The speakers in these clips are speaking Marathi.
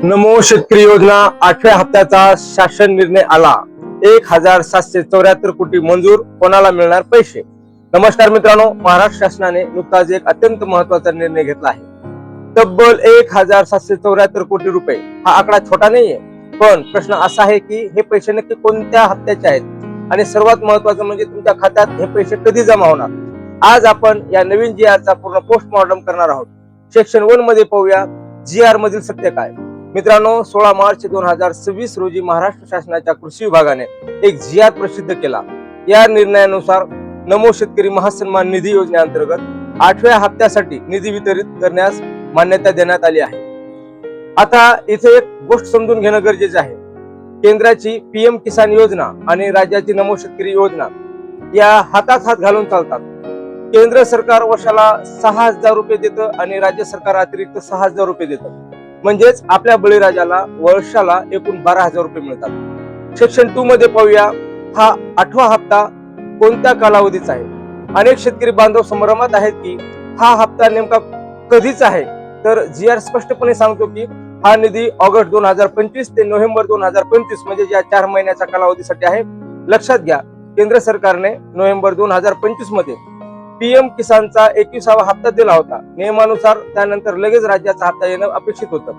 नमो शेतकरी योजना 8व्या हप्त्याचा शासन निर्णय आला. 1774 कोटी मंजूर, कोणाला मिळणार पैसे? नमस्कार मित्रांनो, महाराष्ट्र शासनाने नुकताच एक अत्यंत महत्त्वाचा निर्णय घेतला आहे. तब्बल 1774 कोटी रुपये. हा आकडा छोटा नाहीये, पण प्रश्न असा आहे की हे पैसे नक्की कोणत्या हप्त्याचे आहेत आणि सर्वात महत्त्वाचं म्हणजे तुमच्या खात्यात हे पैसे कधी जमा होणार. आज आपण या नवीन GR चा पूर्ण पोस्टमॉर्टम करणार आहोत. सेक्शन 1 मध्ये पाहूया GR मधील सत्य काय. मित्रांनो, 16 मार्च 2026 रोजी महाराष्ट्र शासनाच्या कृषी विभागाने एक GR प्रसिद्ध केला. या निर्णयानुसार नमो शेतकरी महासन्मान निधी योजनेअंतर्गत 8व्या हप्त्यासाठी निधी वितरित करण्यास मान्यता देण्यात आली आहे. आता इथे एक गोष्ट समजून घेणं गरजेचं आहे. केंद्राची PM किसान योजना आणि राज्याची नमो शेतकरी योजना या हातात हात घालून चालतात. केंद्र सरकार वर्षाला 6,000 रुपये देतं आणि राज्य सरकार अतिरिक्त 6,000 रुपये देतं. म्हणजेच आपल्या बळीराजाला वर्षाला एकूण 12,000 रुपये मिळतात. सेक्शन 2 मध्ये पाहूया हा 8वा हप्ता कोणत्या कालावधीचा आहे. अनेक शेतकरी बांधव संभ्रमात आहेत की हा हप्ता नेमका कधीचा आहे. तर GR स्पष्टपणे सांगतो की हा निधी ऑगस्ट 2025 ते नोव्हेंबर 2025 म्हणजे या 4 महिन्याच्या कालावधीसाठी आहे. लक्षात घ्या, केंद्र सरकारने नोव्हेंबर 2025 मध्ये PM किसानचा 21वा हप्ता दिला होता. नियमानुसार त्यानंतर लगेच राज्याचा हप्ता येणं अपेक्षित होतं,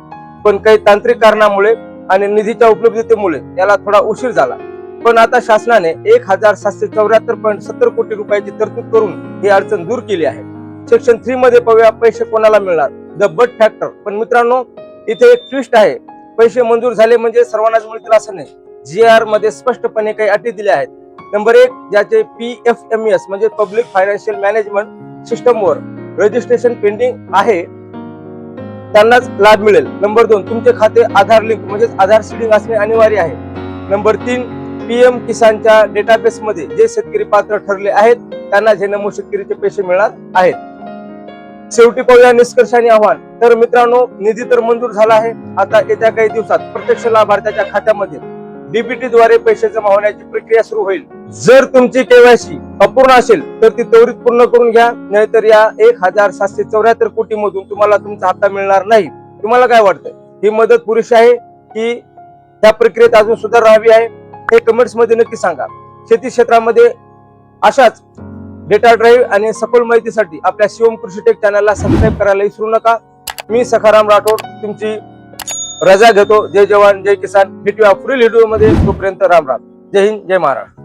पण काही तांत्रिक कारणामुळे आणि निधीच्या उपलब्धतेमुळे याला थोडा उशीर झाला. पण आता शासनाने 1774.70 कोटी रुपयाची तरतूद करून ही अडचण दूर केली आहे. सेक्शन 3 मध्ये पाहूया पैसे कोणाला मिळणार, द बट फॅक्टर. पण मित्रांनो, इथे एक ट्विस्ट आहे. पैसे मंजूर झाले म्हणजे सर्वांनाच मिळतील असं नाही. GR मध्ये स्पष्टपणे काही अटी दिल्या आहेत. नंबर 1, ज्याचे PFMES म्हणजे पब्लिक फायनान्शियल मॅनेजमेंट सिस्टमवर रजिस्ट्रेशन पेंडिंग आहे त्यांनाच लाभ मिळेल. नंबर 2, तुमचे खाते आधार लिंक म्हणजे आधार सीडिंग असणे अनिवार्य आहे. नंबर 3, PM किसानच्या डेटाबेस मध्ये जे शेतकरी पात्र ठरले आहेत त्यांना हे नमो शेतकरीचे पैसे मिळणार आहेत. शेवटी पाहूया निष्कर्ष आणि आव्हान. तर मित्रांनो, निधी तर मंजूर झाला आहे. आता येत्या काही दिवसात प्रत्यक्ष लाभार्थ्याच्या खात्यामध्ये DBT द्वारे पैसे जमा होण्याची प्रक्रिया सुरू होईल. जर तुमची KYC अपूर्ण असेल तर ती त्वरित पूर्ण करून घ्या, नाहीतर या 1774 कोटी मधून तुम्हाला तुमचा हप्ता मिळणार नाही. तुम्हाला काय वाटतं, ही मदत पुरेशी आहे की त्या प्रक्रियेत अजून सुधारणा हवी आहे? हे कमेंट्स मध्ये नक्की सांगा. शेती क्षेत्रामध्ये अशाच डेटा ड्राईव्ह आणि सखोल माहितीसाठी आपल्या शिवम कृषी टेक चॅनलला सबस्क्राईब करायला विसरू नका. मी सखाराम राठोड तुमची रजा घेतो. जय जवान जय किसान. भेटूया पुढील व्हिडिओ मध्ये. तोपर्यंत राम राम. जय हिंद, जय महाराष्ट्र.